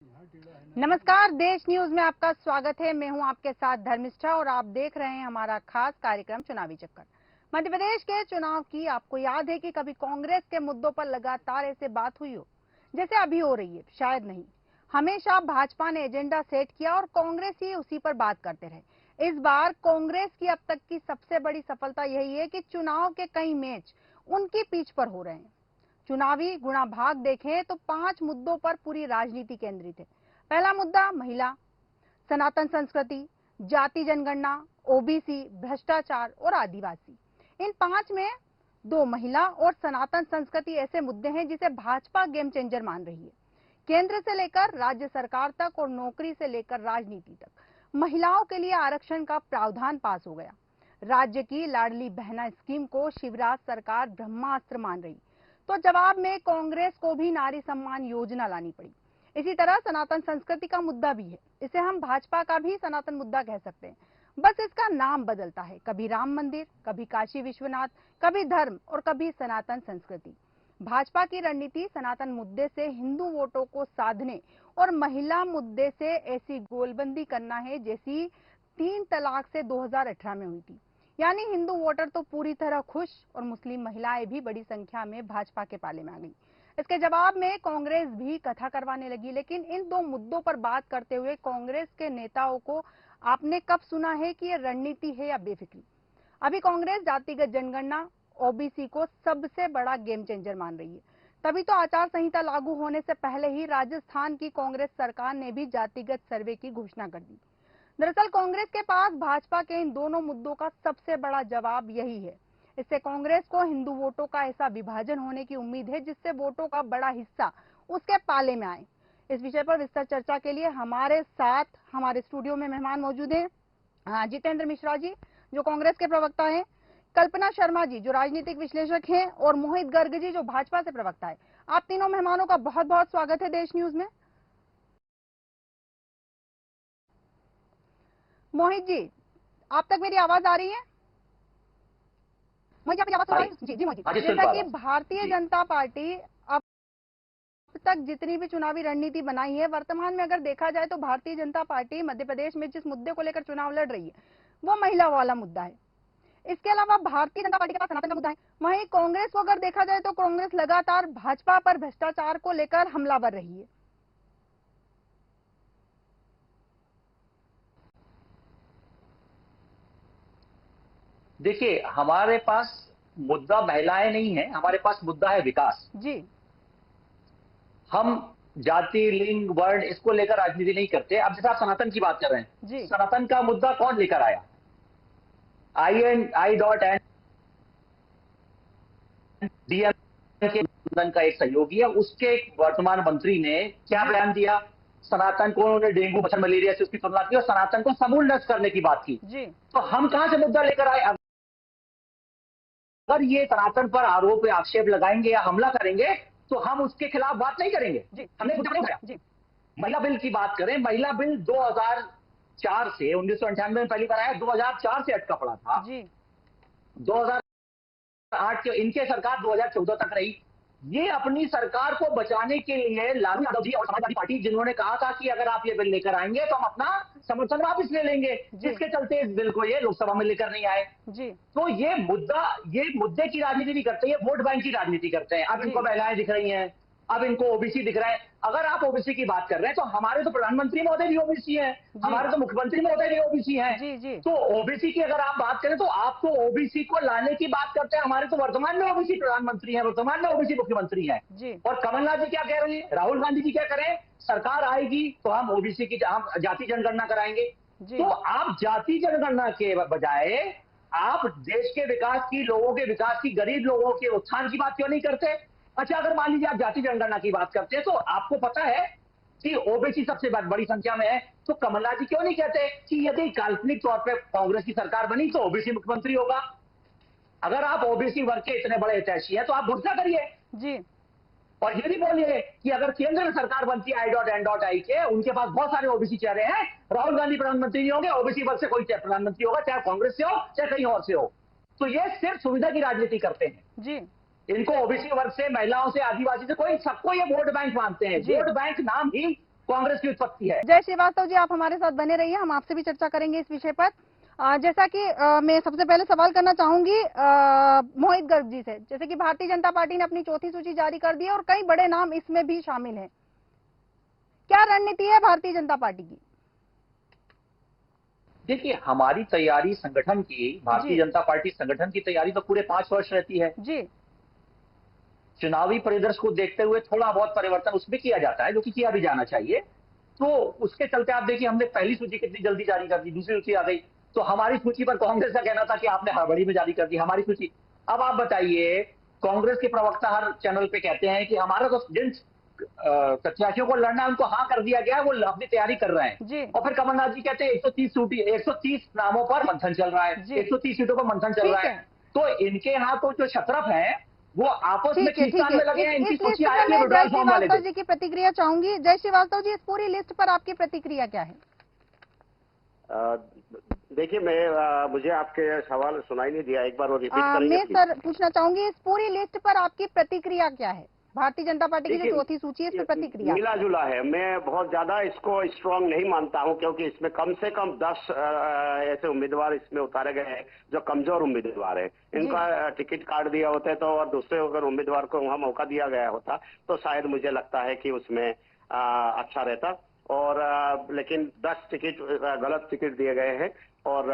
नमस्कार, देश न्यूज में आपका स्वागत है। मैं हूं आपके साथ धर्मिष्ठा और आप देख रहे हैं हमारा खास कार्यक्रम चुनावी चक्कर। मध्य प्रदेश के चुनाव की आपको याद है कि कभी कांग्रेस के मुद्दों पर लगातार ऐसे बात हुई हो जैसे अभी हो रही है? शायद नहीं। हमेशा भाजपा ने एजेंडा सेट किया और कांग्रेस ही उसी पर बात करते रहे। इस बार कांग्रेस की अब तक की सबसे बड़ी सफलता यही है कि चुनाव के कई मैच उनकी पीछ पर हो रहे हैं। चुनावी गुणा भाग देखें तो 5 मुद्दों पर पूरी राजनीति केंद्रित है। पहला मुद्दा महिला, सनातन संस्कृति, जाति जनगणना, ओबीसी, भ्रष्टाचार और आदिवासी। इन 5 में 2 महिला और सनातन संस्कृति ऐसे मुद्दे हैं जिसे भाजपा गेम चेंजर मान रही है। केंद्र से लेकर राज्य सरकार तक और नौकरी से लेकर राजनीति तक महिलाओं के लिए आरक्षण का प्रावधान पास हो गया। राज्य की लाडली बहना स्कीम को शिवराज सरकार ब्रह्मास्त्र मान रही, तो जवाब में कांग्रेस को भी नारी सम्मान योजना लानी पड़ी। इसी तरह सनातन संस्कृति का मुद्दा भी है। इसे हम भाजपा का भी सनातन मुद्दा कह सकते हैं, बस इसका नाम बदलता है। कभी राम मंदिर, कभी काशी विश्वनाथ, कभी धर्म और कभी सनातन संस्कृति। भाजपा की रणनीति सनातन मुद्दे से हिंदू वोटों को साधने और महिला मुद्दे से ऐसी गोलबंदी करना है जैसी 3 तलाक से 2018 में हुई थी। यानी हिंदू वोटर तो पूरी तरह खुश और मुस्लिम महिलाएं भी बड़ी संख्या में भाजपा के पाले में आ गई। इसके जवाब में कांग्रेस भी कथा करवाने लगी। लेकिन इन 2 मुद्दों पर बात करते हुए कांग्रेस के नेताओं को आपने कब सुना है कि ये रणनीति है या बेफिक्री? अभी कांग्रेस जातिगत जनगणना, ओबीसी को सबसे बड़ा गेम चेंजर मान रही है। तभी तो आचार संहिता लागू होने से पहले ही राजस्थान की कांग्रेस सरकार ने भी जातिगत सर्वे की घोषणा कर दी। दरअसल कांग्रेस के पास भाजपा के इन दोनों मुद्दों का सबसे बड़ा जवाब यही है। इससे कांग्रेस को हिंदू वोटों का ऐसा विभाजन होने की उम्मीद है जिससे वोटों का बड़ा हिस्सा उसके पाले में आए। इस विषय पर विस्तार चर्चा के लिए हमारे साथ हमारे स्टूडियो में मेहमान मौजूद हैं। जितेंद्र मिश्रा जी, जो कांग्रेस के प्रवक्ता हैं, कल्पना शर्मा जी, जो राजनीतिक विश्लेषक हैं, और मोहित गर्ग जी, जो भाजपा से प्रवक्ता है। आप तीनों मेहमानों का बहुत बहुत स्वागत है देश न्यूज में। मोहित जी, आप तक मेरी आवाज आ रही है? मोहित जी, आपकी आवाज आ रही है? जी जी मोहित जी, जैसा कि भारतीय जनता पार्टी अब तक जितनी भी चुनावी रणनीति बनाई है, वर्तमान में अगर देखा जाए तो भारतीय जनता पार्टी मध्य प्रदेश में जिस मुद्दे को लेकर चुनाव लड़ रही है वो महिला वाला मुद्दा है। इसके अलावा भारतीय जनता पार्टी के पास सनातन का मुद्दा है। वहीं कांग्रेस को अगर देखा जाए तो कांग्रेस लगातार भाजपा पर भ्रष्टाचार को लेकर हमलावर रही है। देखिए, हमारे पास मुद्दा महिलाएं नहीं है, हमारे पास मुद्दा है विकास जी। हम जाति, लिंग, वर्ण इसको लेकर राजनीति नहीं करते। अब जैसे आप सनातन की बात कर रहे हैं, जी। सनातन का मुद्दा कौन लेकर आया? I.N.I.N. के सनातन का एक सहयोगी है, उसके वर्तमान मंत्री ने क्या बयान दिया? सनातन को उन्होंने डेंगू, मच्छर, मलेरिया से उसकी तुलना की और सनातन को समूल नष्ट करने की बात की। जी। तो हम कहां से मुद्दा लेकर आए? अगर ये सनातन पर आरोप या आक्षेप लगाएंगे या हमला करेंगे तो हम उसके खिलाफ बात नहीं करेंगे। हमने मुद्दा नहीं उठाया। महिला बिल की बात करें, महिला बिल 2004 से 1998 में पहली बार आया, 2004 से अटका पड़ा था। 2008 के इनके सरकार 2014 तक रही। ये अपनी सरकार को बचाने के लिए लालू यादव जी और समाजवादी पार्टी, जिन्होंने कहा था कि अगर आप ये बिल लेकर आएंगे तो हम अपना समर्थन वापस ले लेंगे, जिसके चलते इस बिल को ये लोकसभा में लेकर नहीं आए। तो ये मुद्दे की राजनीति नहीं करते, ये वोट बैंक की राजनीति करते हैं। अब इनको महिलाएं दिख रही हैं, अब इनको ओबीसी दिख रहा है। अगर आप ओबीसी की बात कर रहे हैं तो हमारे तो प्रधानमंत्री महोदय भी ओबीसी हैं, हमारे तो मुख्यमंत्री महोदय भी ओबीसी हैं। तो ओबीसी की अगर आप बात करें तो आप तो ओबीसी को लाने की बात करते हैं। हमारे तो वर्तमान में ओबीसी प्रधानमंत्री हैं, वर्तमान में ओबीसी मुख्यमंत्री हैं। और कमलनाथ जी क्या कह रहे हैं, राहुल गांधी जी क्या करें? सरकार आएगी तो हम ओबीसी की हम जाति जनगणना कराएंगे। तो आप जाति जनगणना के बजाय आप देश के विकास की, लोगों के विकास की, गरीब लोगों के उत्थान की बात क्यों नहीं करते? अच्छा, अगर मान लीजिए आप जाति जनगणना की बात करते हैं तो आपको पता है कि ओबीसी सबसे बड़ी संख्या में है, तो कमलनाथ जी क्यों नहीं कहते कि यदि काल्पनिक तौर पर कांग्रेस की सरकार बनी तो ओबीसी मुख्यमंत्री होगा? अगर आप ओबीसी वर्ग के इतने बड़े हितैषी हैं तो आप घोषणा करिए और ये भी बोलिए कि अगर केंद्र में सरकार बनती है I.N.I के, उनके पास बहुत सारे ओबीसी चेहरे हैं, राहुल गांधी प्रधानमंत्री नहीं होंगे, ओबीसी वर्ग से कोई प्रधानमंत्री होगा, चाहे कांग्रेस से हो चाहे कहीं और से हो। तो ये सिर्फ सुविधा की राजनीति करते हैं। इनको ओबीसी वर्ग से, महिलाओं से, आदिवासी से, सबको ये वोट बैंक मानते हैं। वोट बैंक नाम ही कांग्रेस की उत्पत्ति है। जय श्रीवास्तव जी, आप हमारे साथ बने रहिए, हम आपसे भी चर्चा करेंगे इस विषय पर। जैसा कि मैं सबसे पहले सवाल करना चाहूंगी मोहित गर्ग जी से। जैसे कि भारतीय जनता पार्टी ने अपनी चौथी सूची जारी कर दी है और कई बड़े नाम इसमें भी शामिल हैं, क्या रणनीति है भारतीय जनता पार्टी की? देखिए, हमारी तैयारी संगठन की, भारतीय जनता पार्टी संगठन की तैयारी तो पूरे 5 वर्ष रहती है जी। चुनावी परिदृश्य को देखते हुए थोड़ा बहुत परिवर्तन उसमें किया जाता है, जो कि किया भी जाना चाहिए। तो उसके चलते आप देखिए, हमने पहली सूची कितनी जल्दी जारी कर दी, दूसरी सूची आ गई। तो हमारी सूची पर कांग्रेस का कहना था कि आपने हड़बड़ी में जारी कर दी हमारी सूची। अब आप बताइए, कांग्रेस के प्रवक्ता हर चैनल पे कहते हैं कि हमारा तो जिन प्रत्याशियों को लड़ना है उनको हाँ कर दिया गया, वो अपनी तैयारी कर रहे हैं। और फिर कमलनाथ जी कहते हैं 130 नामों पर मंथन चल रहा है, 130 सीटों पर मंथन चल रहा है। तो इनके यहाँ तो जो शतरफ है वो आपस में खींचतान में लगे हैं। इनकी सूची आएगी विड्रॉल फॉर्म वाले दिन। जी की प्रतिक्रिया चाहूंगी। जय श्रीवास्तव जी, इस पूरी लिस्ट पर आपकी प्रतिक्रिया क्या है? देखिए, मुझे आपके सवाल सुनाई नहीं दिया, एक बार वो रिपीट करेंगे? मैं सर पूछना चाहूंगी, इस पूरी लिस्ट पर आपकी प्रतिक्रिया क्या है? भारतीय जनता पार्टी की जो चौथी सूची है, इस पर प्रतिक्रिया मिला जुला है। मैं बहुत ज्यादा इसको स्ट्रांग नहीं मानता हूं, क्योंकि इसमें कम से कम 10 ऐसे उम्मीदवार इसमें उतारे गए हैं जो कमजोर उम्मीदवार है। इनका टिकट काट दिया होता है तो, और दूसरे अगर उम्मीदवार को वहां मौका दिया गया होता तो शायद मुझे लगता है कि उसमें अच्छा रहता। और लेकिन 10 टिकट गलत टिकट दिए गए हैं और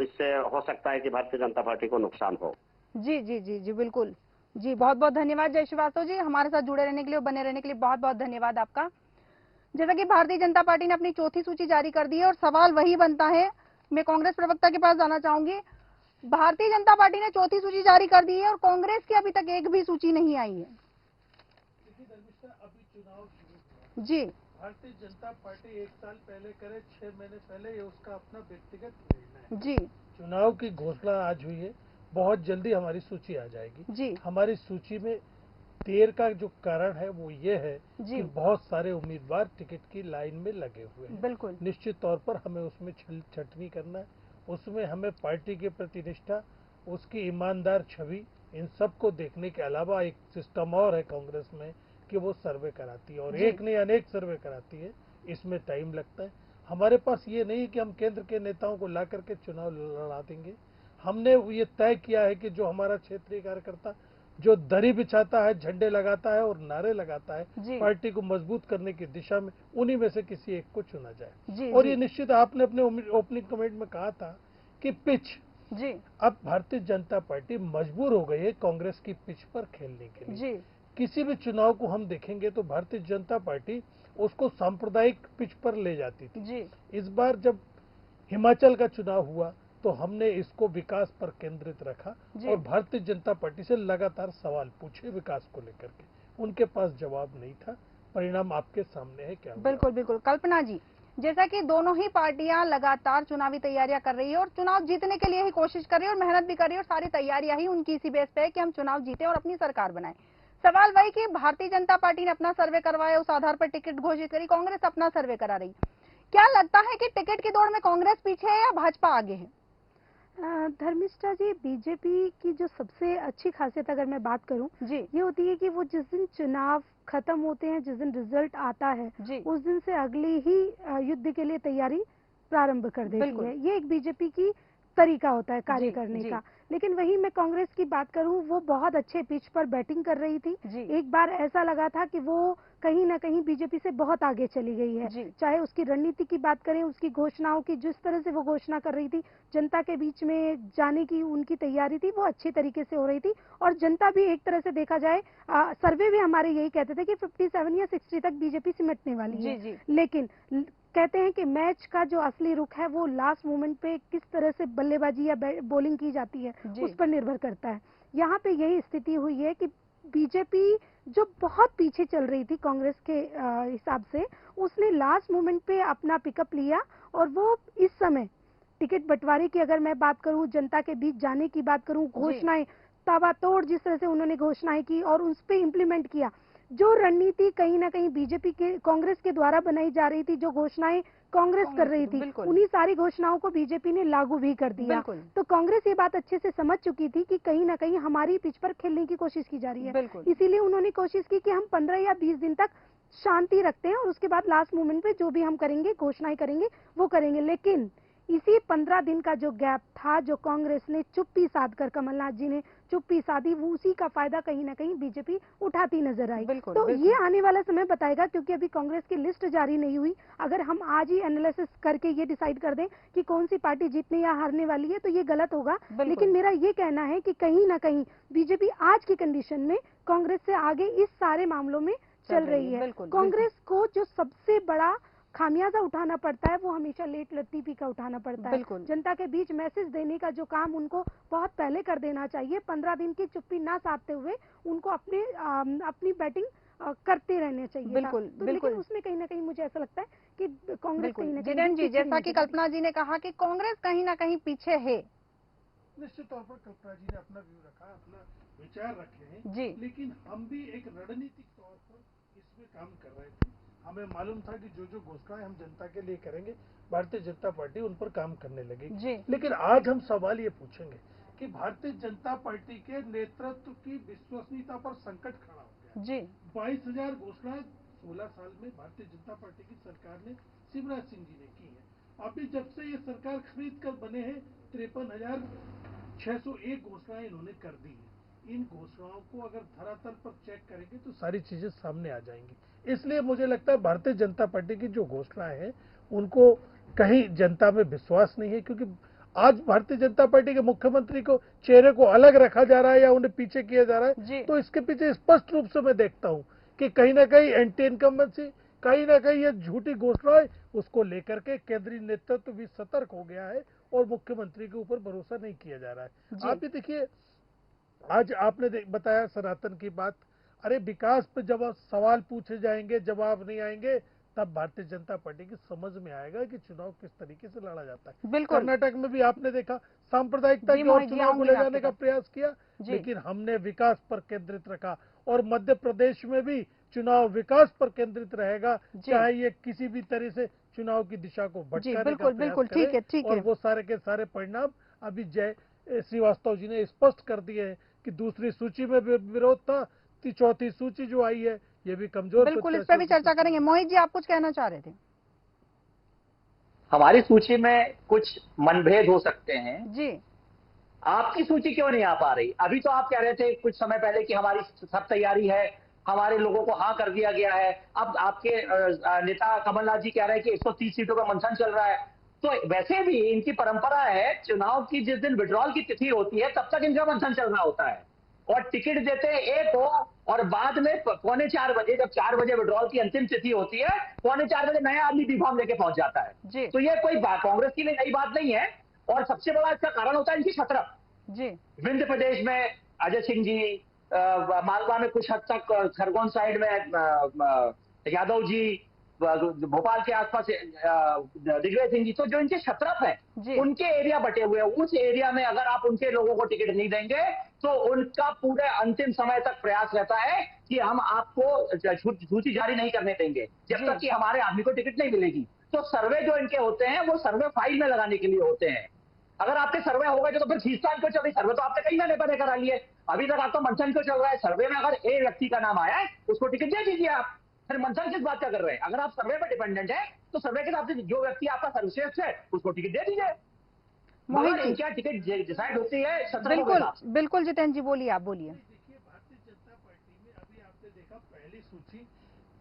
इससे हो सकता है कि भारतीय जनता पार्टी को नुकसान हो। जी जी जी जी बिल्कुल जी, बहुत बहुत धन्यवाद जय श्रीवास्तव जी, हमारे साथ जुड़े रहने के लिए और बने रहने के लिए बहुत बहुत धन्यवाद आपका। जैसा कि भारतीय जनता पार्टी ने अपनी चौथी सूची जारी कर दी है और सवाल वही बनता है, मैं कांग्रेस प्रवक्ता के पास जाना चाहूंगी। भारतीय जनता पार्टी ने चौथी सूची जारी कर दी है और कांग्रेस की अभी तक एक भी सूची नहीं आई है। अभी चुनाव जी, भारतीय जनता पार्टी 1 साल पहले करे, 6 महीने पहले, ये उसका अपना व्यक्तिगत निर्णय है। जी, चुनाव की घोषणा आज हुई है, बहुत जल्दी हमारी सूची आ जाएगी। जी, हमारी सूची में देर का जो कारण है वो ये है कि बहुत सारे उम्मीदवार टिकट की लाइन में लगे हुए हैं। बिल्कुल, निश्चित तौर पर हमें उसमें छटनी करना है, उसमें हमें पार्टी के प्रति निष्ठा, उसकी ईमानदार छवि, इन सब को देखने के अलावा एक सिस्टम और है कांग्रेस में कि वो सर्वे कराती है और एक नहीं अनेक सर्वे कराती है। इसमें टाइम लगता है। हमारे पास ये नहीं कि हम केंद्र के नेताओं को ला करके चुनाव लड़ा देंगे। हमने ये तय किया है कि जो हमारा क्षेत्रीय कार्यकर्ता जो दरी बिछाता है, झंडे लगाता है और नारे लगाता है पार्टी को मजबूत करने की दिशा में, उन्हीं में से किसी एक को चुना जाए। और ये निश्चित, आपने अपने ओपनिंग कमेंट में कहा था कि पिच, अब भारतीय जनता पार्टी मजबूर हो गई है कांग्रेस की पिच पर खेलने के लिए। किसी भी चुनाव को हम देखेंगे तो भारतीय जनता पार्टी उसको सांप्रदायिक पिच पर ले जाती थी। इस बार जब हिमाचल का चुनाव हुआ तो हमने इसको विकास पर केंद्रित रखा और भारतीय जनता पार्टी से लगातार सवाल पूछे विकास को लेकर के, उनके पास जवाब नहीं था। परिणाम आपके सामने है क्या? बिल्कुल बिल्कुल। कल्पना जी, जैसा कि दोनों ही पार्टियां लगातार चुनावी तैयारियां कर रही है और चुनाव जीतने के लिए ही कोशिश कर रही है और मेहनत भी कर रही है और सारी तैयारियां ही उनकी इसी बेस पे है कि हम चुनाव जीते और अपनी सरकार बनाए। सवाल वही कि भारतीय जनता पार्टी ने अपना सर्वे करवाया, उस आधार पर टिकट घोषित करी, कांग्रेस अपना सर्वे करा रही। क्या लगता है कि टिकट की दौड़ में कांग्रेस पीछे है या भाजपा आगे है? धर्मिष्ठा जी, बीजेपी की जो सबसे अच्छी खासियत अगर मैं बात करूं ये होती है कि वो जिस दिन चुनाव खत्म होते हैं, जिस दिन रिजल्ट आता है, उस दिन से अगले ही युद्ध के लिए तैयारी प्रारंभ कर देती है। ये एक बीजेपी की तरीका होता है कार्य करने का। लेकिन वहीं मैं कांग्रेस की बात करूं, वो बहुत अच्छे पिच पर बैटिंग कर रही थी। एक बार ऐसा लगा था कि वो कहीं ना कहीं बीजेपी से बहुत आगे चली गई है। चाहे उसकी रणनीति की बात करें, उसकी घोषणाओं की, जिस तरह से वो घोषणा कर रही थी, जनता के बीच में जाने की उनकी तैयारी थी, वो अच्छी तरीके से हो रही थी। और जनता भी एक तरह से देखा जाए, सर्वे भी हमारे यही कहते थे कि 57 या 60 तक बीजेपी सिमटने वाली है। लेकिन कहते हैं कि मैच का जो असली रुख है वो लास्ट मोमेंट पे किस तरह से बल्लेबाजी या बॉलिंग की जाती है उस पर निर्भर करता है। यहाँ पे यही स्थिति हुई है कि बीजेपी जो बहुत पीछे चल रही थी कांग्रेस के हिसाब से, उसने लास्ट मोमेंट पे अपना पिकअप लिया और वो इस समय टिकट बंटवारे की अगर मैं बात करूं, जनता के बीच जाने की बात करूं, घोषणाएं ताबड़तोड़ जिस तरह से उन्होंने घोषणाएं की और उस पर इम्प्लीमेंट किया, जो रणनीति कहीं ना कहीं बीजेपी के कांग्रेस के द्वारा बनाई जा रही थी, जो घोषणाएं कांग्रेस कर रही थी, उन्हीं सारी घोषणाओं को बीजेपी ने लागू भी कर दिया। तो कांग्रेस ये बात अच्छे से समझ चुकी थी कि कहीं ना कहीं हमारी पिच पर खेलने की कोशिश की जा रही है। इसीलिए उन्होंने कोशिश की कि हम 15 या 20 दिन तक शांति रखते हैं और उसके बाद लास्ट मोमेंट पे जो भी हम करेंगे, घोषणाएं करेंगे, वो करेंगे। लेकिन इसी 15 दिन का जो गैप था, जो कांग्रेस ने चुप्पी साधकर, कमलनाथ जी ने चुप्पी साधी, वो उसी का फायदा कहीं ना कहीं बीजेपी उठाती नजर आई। तो ये आने वाला समय बताएगा, क्योंकि अभी कांग्रेस की लिस्ट जारी नहीं हुई। अगर हम आज ही एनालिसिस करके ये डिसाइड कर दें कि कौन सी पार्टी जीतने या हारने वाली है, तो ये गलत होगा। लेकिन मेरा ये कहना है कि कहीं ना कहीं बीजेपी आज की कंडीशन में कांग्रेस से आगे इस सारे मामलों में चल रही है। कांग्रेस को जो सबसे बड़ा खामियाजा उठाना पड़ता है, वो हमेशा लेट लतीफी का उठाना पड़ता है। जनता के बीच मैसेज देने का जो काम उनको बहुत पहले कर देना चाहिए। 15 दिन की चुप्पी ना साधते हुए उनको अपनी बैटिंग करते रहने चाहिए। तो लेकिन उसमें कहीं ना कहीं मुझे ऐसा लगता है कि कांग्रेस कहीं ना कहीं, जितेंद्र जी, जैसा कि कल्पना जी ने कहा कि कांग्रेस कहीं ना कहीं पीछे है। निश्चित तौर पर कल्पना जी ने अपना व्यू रखा, अपना विचार रखे हैं जी, लेकिन हम भी एक रणनीतिक तौर पर इसमें काम कर रहे थे। हमें मालूम था कि जो घोषणाएं हम जनता के लिए करेंगे, भारतीय जनता पार्टी उन पर काम करने लगेगी। लेकिन आज हम सवाल ये पूछेंगे कि भारतीय जनता पार्टी के नेतृत्व की विश्वसनीयता पर संकट खड़ा हो गया। जी, 22,000 घोषणाएं 16 साल में भारतीय जनता पार्टी की सरकार ने, शिवराज सिंह जी ने की है। अभी जब से ये सरकार खरीद कर बने हैं, 53,601 घोषणाएं इन्होंने कर दी है। इन घोषणाओं को अगर धरातल पर चेक करेंगे तो सारी चीजें सामने आ जाएंगी। इसलिए मुझे लगता है भारतीय जनता पार्टी की जो घोषणाएं हैं उनको कहीं जनता में विश्वास नहीं है, क्योंकि आज भारतीय जनता पार्टी के मुख्यमंत्री को चेहरे को अलग रखा जा रहा है या उन्हें पीछे किया जा रहा है। तो इसके पीछे स्पष्ट रूप से मैं देखता हूं कि कहीं ना कहीं एंटी इनकम्बेंसी, कहीं ना कहीं ये झूठी घोषणाएं, उसको लेकर के केंद्रीय नेतृत्व भी सतर्क हो गया है और मुख्यमंत्री के ऊपर भरोसा नहीं किया जा रहा है। आप भी देखिए, आज आपने बताया सनातन की बात। अरे विकास पे जब सवाल पूछे जाएंगे, जवाब नहीं आएंगे, तब भारतीय जनता पार्टी की समझ में आएगा कि चुनाव किस तरीके से लड़ा जाता है। कर्नाटक में भी आपने देखा, सांप्रदायिकता की ओर चुनाव को ले जाने का प्रयास किया, लेकिन हमने विकास पर केंद्रित रखा। और मध्य प्रदेश में भी चुनाव विकास पर केंद्रित रहेगा, चाहे ये किसी भी तरह से चुनाव की दिशा को भटकाने का प्रयास करे। और वो सारे के सारे परिणाम अभी जय श्रीवास्तव जी ने स्पष्ट कर दिए हैं कि दूसरी सूची में विरोध था, चौथी सूची जो आई है ये भी कमजोर। बिल्कुल, इस पर भी चर्चा करेंगे। मोहित जी, आप कुछ कहना चाह रहे थे? हमारी सूची में कुछ मनभेद हो सकते हैं जी। आपकी सूची क्यों नहीं आ पा रही? अभी तो आप कह रहे थे कुछ समय पहले कि हमारी सब तैयारी है, हमारे लोगों को हाँ कर दिया गया है। अब आपके नेता कमलनाथ जी कह रहे हैं कि 130 सीटों का मंथन चल रहा है। तो वैसे भी इनकी परंपरा है, चुनाव की जिस दिन विड्रॉल की तिथि होती है तब तक इनका मंथन चल रहा होता है और टिकट देते हैं एक को, और बाद में 3:45 बजे, जब 4 बजे विड्रॉल की अंतिम तिथि होती है, 3:45 बजे नया आदमी बी फॉर्म लेके पहुंच जाता है। तो ये कोई कांग्रेस के लिए नई बात नहीं है। और सबसे बड़ा इसका कारण होता है इनकी शतरफ। विंध्य प्रदेश में अजय सिंह जी, मालवा में कुछ हद तक, खरगोन साइड में यादव जी, भोपाल के आसपास दिग्विजय सिंह जी। तो जो इनके शतरफ है उनके एरिया बटे हुए हैं। उस एरिया में अगर आप उनके लोगों को टिकट नहीं देंगे तो उनका पूरे अंतिम समय तक प्रयास रहता है कि हम आपको सूची जारी नहीं करने देंगे जब तक कि हमारे आदमी को टिकट नहीं मिलेगी। तो सर्वे जो इनके होते हैं वो सर्वे फाइल में लगाने के लिए होते हैं। अगर आपके सर्वे हो गए तो फिर खींचतान क्यों चल रही? सर्वे तो आपने कई महीने पहले करा लिए, अभी तक आपका मंथन क्यों चल रहा है? सर्वे में अगर एक व्यक्ति का नाम आया है उसको टिकट दे दीजिए आप, फिर मंथन किस बात का कर रहे हैं? अगर आप सर्वे पर डिपेंडेंट है तो सर्वे के हिसाब से जो व्यक्ति आपका सर्वश्रेष्ठ है उसको टिकट दे दीजिए। मगर क्या टिकट डिसाइड होती है? बिल्कुल जितेंद्र जी, बोलिए, आप बोलिए। देखिए, भारतीय जनता पार्टी में अभी आपने देखा पहली सूची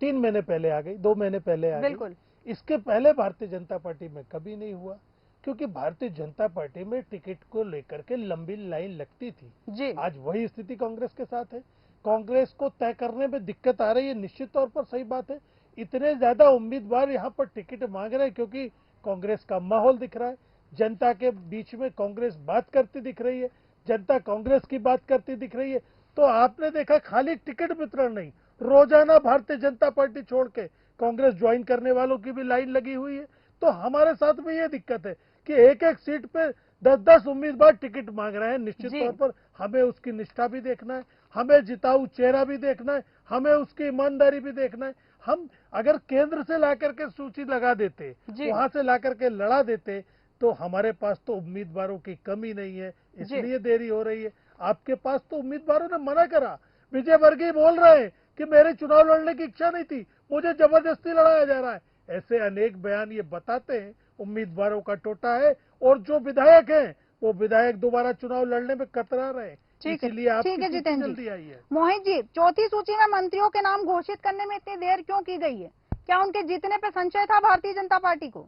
3 महीने पहले आ गई, 2 महीने पहले आ गई। इसके पहले भारतीय जनता पार्टी में कभी नहीं हुआ, क्योंकि भारतीय जनता पार्टी में टिकट को लेकर के लंबी लाइन लगती थी। आज वही स्थिति कांग्रेस के साथ है। कांग्रेस को तय करने में दिक्कत आ रही है, निश्चित तौर पर सही बात है। इतने ज्यादा उम्मीदवार यहाँ पर टिकट मांग रहे हैं क्योंकि कांग्रेस का माहौल दिख रहा है। जनता के बीच में कांग्रेस बात करती दिख रही है, जनता कांग्रेस की बात करती दिख रही है। तो आपने देखा खाली टिकट वितरण नहीं, रोजाना भारतीय जनता पार्टी छोड़ के कांग्रेस ज्वाइन करने वालों की भी लाइन लगी हुई है। तो हमारे साथ में ये दिक्कत है कि एक एक सीट पे 10-10 उम्मीदवार टिकट मांग रहे हैं। निश्चित तौर पर हमें उसकी निष्ठा भी देखना है, हमें जिताऊ चेहरा भी देखना है, हमें उसकी ईमानदारी भी देखना है। हम अगर केंद्र से लाकर के सूची लगा देते, वहां से लाकर के लड़ा देते, तो हमारे पास तो उम्मीदवारों की कमी नहीं है, इसलिए देरी हो रही है। आपके पास तो उम्मीदवारों ने मना करा। विजय वर्गीय बोल रहे हैं कि मेरे चुनाव लड़ने की इच्छा नहीं थी, मुझे जबरदस्ती लड़ाया जा रहा है। ऐसे अनेक बयान ये बताते हैं उम्मीदवारों का टोटा है, और जो विधायक हैं वो विधायक दोबारा चुनाव लड़ने में कतरा रहे हैं। इसीलिए आपकी ठीक है सूची जितेंद्र जल्दी जी। आई है। मोहित जी, चौथी सूची में मंत्रियों के नाम घोषित करने में इतनी देर क्यों की गई है? क्या उनके जीतने पे संशय था भारतीय जनता पार्टी को?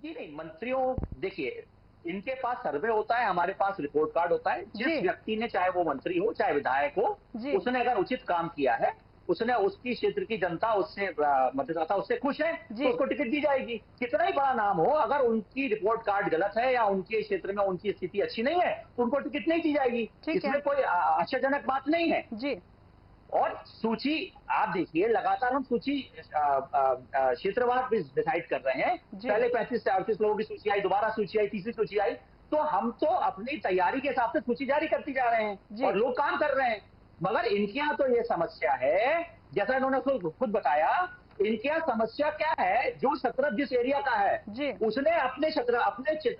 जी नहीं, मंत्रियों, देखिए इनके पास सर्वे होता है, हमारे पास रिपोर्ट कार्ड होता है। जिस व्यक्ति ने, चाहे वो मंत्री हो चाहे विधायक हो, उसने अगर उचित काम किया है, उसने, उसकी क्षेत्र की जनता उससे, मतदाता उससे खुश है, तो उसको टिकट दी जाएगी। कितना ही बड़ा नाम हो, अगर उनकी रिपोर्ट कार्ड गलत है या उनके क्षेत्र में उनकी स्थिति अच्छी नहीं है, तो उनको टिकट नहीं दी जाएगी। इसमें कोई आश्चर्यजनक बात नहीं है जी। और सूची आप देखिए, लगातार हम सूची क्षेत्रवार डिसाइड कर रहे हैं। पहले 35 से 38 लोगों की सूची आई, दोबारा सूची आई, तीसरी सूची आई। तो हम तो अपनी तैयारी के हिसाब से सूची जारी करती जा रहे हैं और लोग काम कर रहे हैं। मगर इनके यहाँ तो ये समस्या है, जैसा इन्होंने खुद बताया, इनके यहाँ समस्या क्या है, जो क्षेत्र जिस एरिया का है उसने अपने क्षेत्र,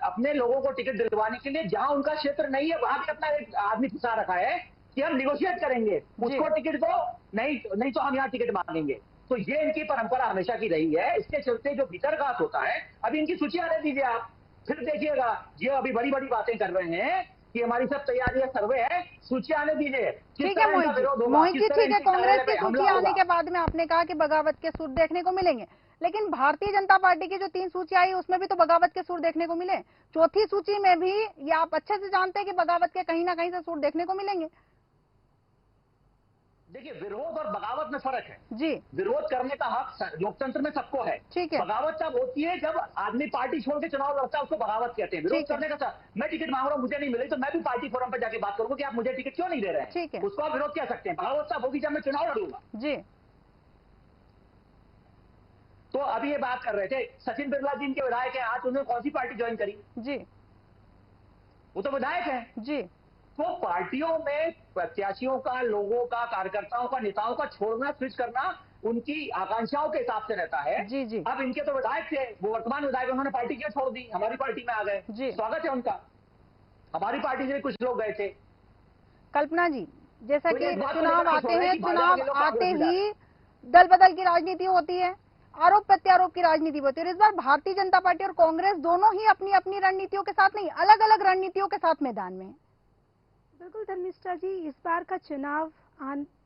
अपने लोगों को टिकट दिलवाने के लिए जहां उनका क्षेत्र नहीं है वहां भी अपना एक आदमी फंसा रखा है कि हम निगोशिएट करेंगे, उसको टिकट दो, नहीं तो हम यहाँ टिकट मांगेंगे। तो ये इनकी परंपरा हमेशा की रही है। इसके चलते जो भीतरघात होता है, अभी इनकी सूची आने दीजिए आप, फिर देखिएगा। ये अभी बड़ी बड़ी बातें कर रहे हैं कि हमारी सब तैयारी है, सर्वे है, सूची आने दीजिए। ठीक है मोहित जी, ठीक है। कांग्रेस की सूची आने के बाद में आपने कहा कि बगावत के सुर देखने को मिलेंगे, लेकिन भारतीय जनता पार्टी की जो 3 सूची आई उसमें भी तो बगावत के सुर देखने को मिले। चौथी सूची में भी ये आप अच्छे से जानते हैं कि बगावत के कहीं ना कहीं से सुर देखने को मिलेंगे। देखिए, विरोध और बगावत में फर्क है जी। विरोध करने का हक लोकतंत्र में सबको है। ठीक है। बगावत तब होती है जब आदमी पार्टी छोड़ के चुनाव लड़ता है, उसको बगावत कहते हैं। विरोध करने का, मैं टिकट मांग रहा हूँ, मुझे नहीं मिली, तो मैं भी पार्टी फोरम पर जाके बात करूंगा कि आप मुझे टिकट क्यों नहीं दे रहे हैं। ठीक है। उसको आप विरोध कह सकते हैं। बगावत तब होगी जब मैं चुनाव लड़ूंगा। जी। तो अभी ये बात कर रहे थे, सचिन बिरला जी इनके विधायक है, आज उन्होंने कौन सी पार्टी ज्वाइन करी? जी, वो तो विधायक है जी। तो पार्टियों में प्रत्याशियों का, लोगों का, कार्यकर्ताओं का, नेताओं का छोड़ना, स्विच करना उनकी आकांक्षाओं के हिसाब से रहता है। जी जी। अब इनके तो विधायक थे, वो वर्तमान विधायक, उन्होंने पार्टी क्यों छोड़ दी, हमारी पार्टी में आ गए, स्वागत है उनका। हमारी पार्टी से कुछ लोग गए थे। कल्पना जी, जैसा कि चुनाव आते हैं, चुनाव आते ही दल बदल की राजनीति होती है, आरोप प्रत्यारोप की राजनीति होती है। इस बार भारतीय जनता पार्टी और कांग्रेस दोनों ही अपनी अपनी रणनीतियों के साथ नहीं, अलग अलग रणनीतियों के साथ मैदान में। बिल्कुल धर्मिष्ठा जी, इस बार का चुनाव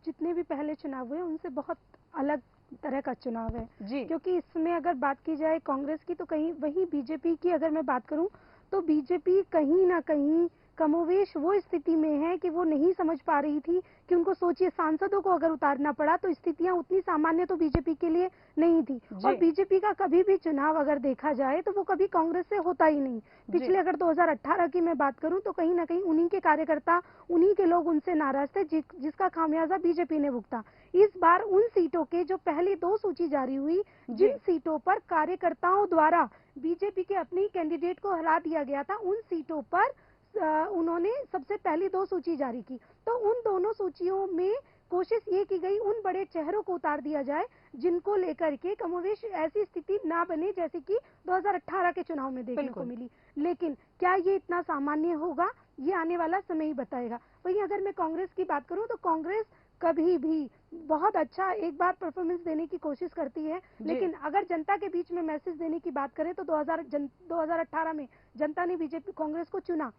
जितने भी पहले चुनाव हुए उनसे बहुत अलग तरह का चुनाव है जी। क्योंकि इसमें अगर बात की जाए कांग्रेस की, तो कहीं वही बीजेपी की अगर मैं बात करूं तो बीजेपी कहीं ना कहीं कमोवेश वो स्थिति में है कि वो नहीं समझ पा रही थी कि उनको, सोचिए सांसदों को अगर उतारना पड़ा तो स्थितियां उतनी सामान्य तो बीजेपी के लिए नहीं थी। और बीजेपी का कभी भी चुनाव अगर देखा जाए तो वो कभी कांग्रेस से होता ही नहीं। पिछले अगर 2018 की मैं बात करूं तो कहीं ना कहीं उन्हीं के कार्यकर्ता, उन्हीं के लोग उनसे नाराज थे, जिसका खामियाजा बीजेपी ने भुगता। इस बार उन सीटों के जो पहली 2 सूची जारी हुई, जिन सीटों पर कार्यकर्ताओं द्वारा बीजेपी के अपने कैंडिडेट को हरा दिया गया था, उन सीटों पर उन्होंने सबसे पहली 2 सूची जारी की। तो उन दोनों सूचियों में कोशिश ये की गई उन बड़े चेहरों को उतार दिया जाए जिनको लेकर के कमोवेश ऐसी स्थिति ना बने जैसे कि 2018 के चुनाव में देखने को मिली। लेकिन क्या ये इतना सामान्य होगा, ये आने वाला समय ही बताएगा। वहीं अगर मैं कांग्रेस की बात करूं तो कांग्रेस कभी भी बहुत अच्छा एक बार परफॉर्मेंस देने की कोशिश करती है, लेकिन अगर जनता के बीच में मैसेज देने की बात करें तो 2018 में जनता ने बीजेपी कांग्रेस को चुना,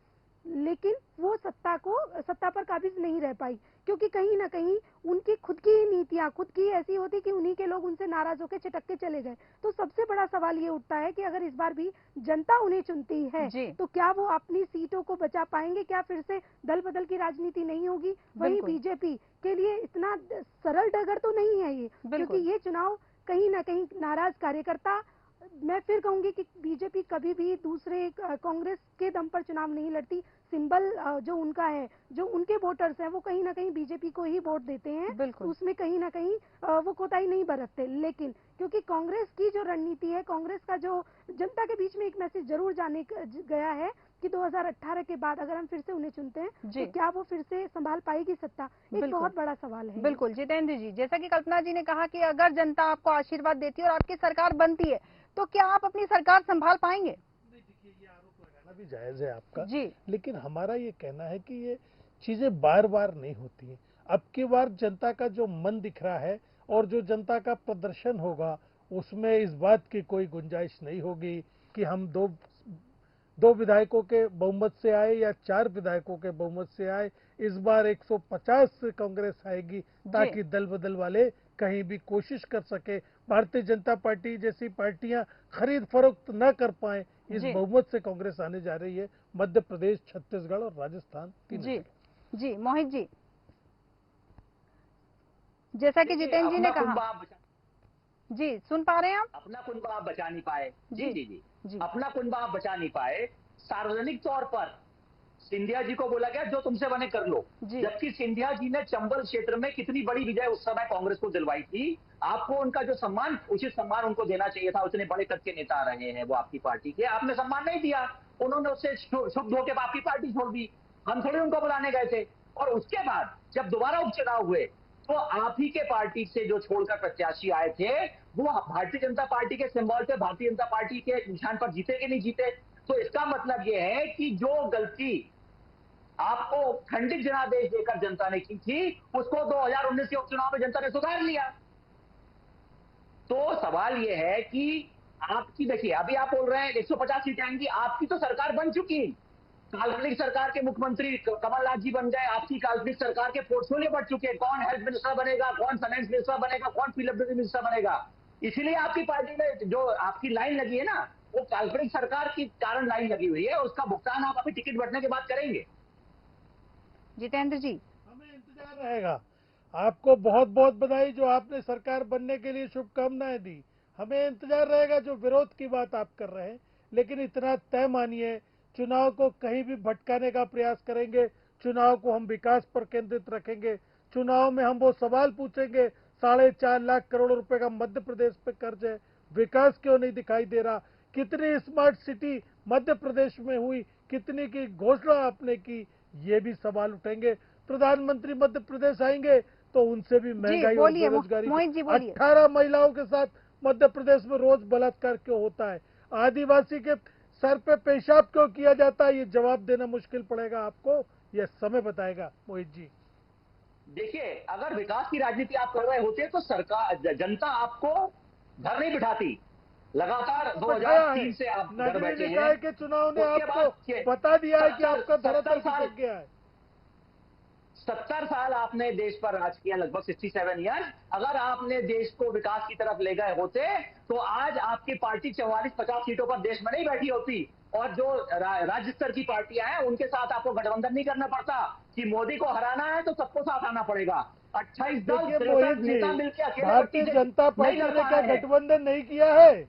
लेकिन वो सत्ता पर काबिज नहीं रह पाई, क्योंकि कहीं ना कहीं उनकी खुद की नीतियां, खुद की ऐसी होती कि उन्हीं के लोग उनसे नाराज होकर छिटक के चले गए। तो सबसे बड़ा सवाल ये उठता है कि अगर इस बार भी जनता उन्हें चुनती है तो क्या वो अपनी सीटों को बचा पाएंगे, क्या फिर से दल बदल की राजनीति नहीं होगी? वही बीजेपी के लिए इतना सरल डगर तो नहीं है ये, क्योंकि ये चुनाव कहीं ना कहीं नाराज कार्यकर्ता, मैं फिर कहूंगी कि बीजेपी कभी भी दूसरे कांग्रेस के दम पर चुनाव नहीं लड़ती। सिंबल जो उनका है, जो उनके वोटर्स हैं, वो कहीं ना कहीं बीजेपी को ही वोट देते हैं, उसमें कहीं ना कहीं वो कोताही नहीं बरतते। लेकिन क्योंकि कांग्रेस की जो रणनीति है, कांग्रेस का जो जनता के बीच में एक मैसेज जरूर जाने गया है कि 2018 के बाद अगर हम फिर से उन्हें चुनते हैं तो क्या वो फिर से संभाल पाएगी सत्ता, एक बहुत बड़ा सवाल है। बिल्कुल जितेंद्र जी, जैसा कि कल्पना जी ने कहा कि अगर जनता आपको आशीर्वाद देती है और आपकी सरकार बनती है तो क्या आप अपनी सरकार संभाल पाएंगे? देखिए, ये आरोप लगाना भी जायज है आपका जी, लेकिन हमारा ये कहना है कि ये चीजें बार बार नहीं होती हैं। अब की बार जनता का जो मन दिख रहा है और जो जनता का प्रदर्शन होगा उसमें इस बात की कोई गुंजाइश नहीं होगी कि हम दो विधायकों के बहुमत से आए या 4 विधायकों के बहुमत से आए। इस बार 150 से कांग्रेस आएगी ताकि दल बदल वाले कहीं भी कोशिश कर सके, भारतीय जनता पार्टी जैसी पार्टियां खरीद फरोख्त न कर पाए। इस बहुमत से कांग्रेस आने जा रही है मध्य प्रदेश, छत्तीसगढ़ और राजस्थान। जी मोहित जी, जैसा कि जितेंद्र जी ने कहा, जी सुन पा रहे हैं आप? अपना कुनबा आप बचा नहीं पाए। जी, अपना कुनबा आप बचा नहीं पाए। सार्वजनिक तौर पर सिंधिया जी को बोला गया जो तुमसे बने कर लो, जबकि सिंधिया जी ने चंबल क्षेत्र में कितनी बड़ी विजय उस समय कांग्रेस को दिलवाई थी। आपको उनका जो सम्मान, उचित सम्मान उनको देना चाहिए था। उतने बड़े कद के नेता रहे हैं वो आपकी पार्टी के, आपने सम्मान नहीं दिया। उन्होंने उससे शुभ होकर आपकी पार्टी छोड़ दी। हम थोड़ी उनको बुलाने गए थे। और उसके बाद जब दोबारा उपचुनाव हुए तो आप ही के पार्टी से जो छोड़कर प्रत्याशी आए थे वो भारतीय जनता पार्टी के सिंबल पे, भारतीय जनता पार्टी के निशान पर जीते कि नहीं जीते। तो इसका मतलब यह है कि जो गलती आपको खंडित जनादेश देकर जनता ने की थी उसको 2019 के उपचुनाव में जनता ने सुधार लिया। तो सवाल यह है कि आपकी, देखिए अभी आप बोल रहे हैं 150 सीटें आएंगी, आपकी तो सरकार बन चुकी। काल्पनिक सरकार के मुख्यमंत्री कमलनाथ जी बन गए, आपकी काल्पनिक सरकार के पोर्टफोलियो बढ़ चुके हैं। कौन हेल्थ मिनिस्टर बनेगा, कौन फाइनेंस मिनिस्टर बनेगा, कौन पीडब्ल्यूडी मिनिस्टर बनेगा। इसीलिए आपकी पार्टी में जो आपकी लाइन लगी है ना, वो काल्पनिक सरकार के कारण लाइन लगी हुई है। उसका भुगतान आप अभी टिकट बढ़ने के बाद करेंगे। जितेंद्र जी, हमें इंतजार रहेगा। आपको बहुत बहुत बधाई जो आपने सरकार बनने के लिए शुभकामनाएं दी। हमें इंतजार रहेगा जो विरोध की बात आप कर रहे हैं। लेकिन इतना तय मानिए, चुनाव को कहीं भी भटकाने का प्रयास करेंगे, चुनाव को हम विकास पर केंद्रित रखेंगे। चुनाव में हम वो सवाल पूछेंगे, 4.5 लाख करोड़ रुपए का मध्य प्रदेश पे कर्ज है, विकास क्यों नहीं दिखाई दे रहा, कितनी स्मार्ट सिटी मध्य प्रदेश में हुई, कितनी की घोषणा आपने की, ये भी सवाल उठेंगे। प्रधानमंत्री मध्य प्रदेश आएंगे तो उनसे भी महंगाई और बेरोजगारी। 18 महिलाओं के साथ मध्य प्रदेश में रोज बलात्कार क्यों होता है, आदिवासी के सर पे पेशाब क्यों किया जाता है, ये जवाब देना मुश्किल पड़ेगा आपको, यह समय बताएगा। मोहित जी, देखिए अगर विकास की राजनीति आप कर रहे होते तो सरकार, जनता आपको घर नहीं बिठाती। लगातार 2003 से आप घर बैठे हैं। के चुनाव ने आपको बता दिया है कि आपका धरातल खिसक गया है। 70 साल आपने देश पर राज किया, लगभग 67 ईयर। अगर आपने देश को विकास की तरफ ले गए होते तो आज आपकी पार्टी 44-50 सीटों पर देश में नहीं बैठी होती। और जो राज्य स्तर की पार्टियां हैं उनके साथ आपको गठबंधन नहीं करना पड़ता कि मोदी को हराना है तो सबको साथ आना पड़ेगा। 28 दल नेता मिलकर भारतीय जनता पार्टी ने क्या गठबंधन नहीं किया है?